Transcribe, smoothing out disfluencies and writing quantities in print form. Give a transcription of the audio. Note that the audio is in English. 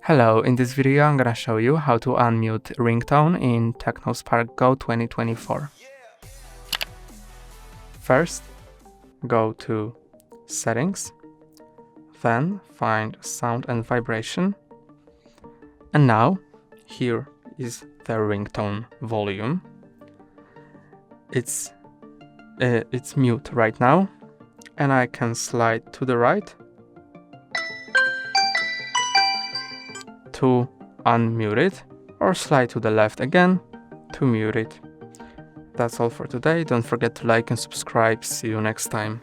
Hello, in this video I'm gonna show you how to unmute ringtone in Tecno Spark Go 2024. First, go to Settings, then find Sound and Vibration, and now here is the ringtone volume. It's mute right now, and I can slide to the right to unmute it, or slide to the left again to mute it. That's all for today. Don't forget to like and subscribe. See you next time.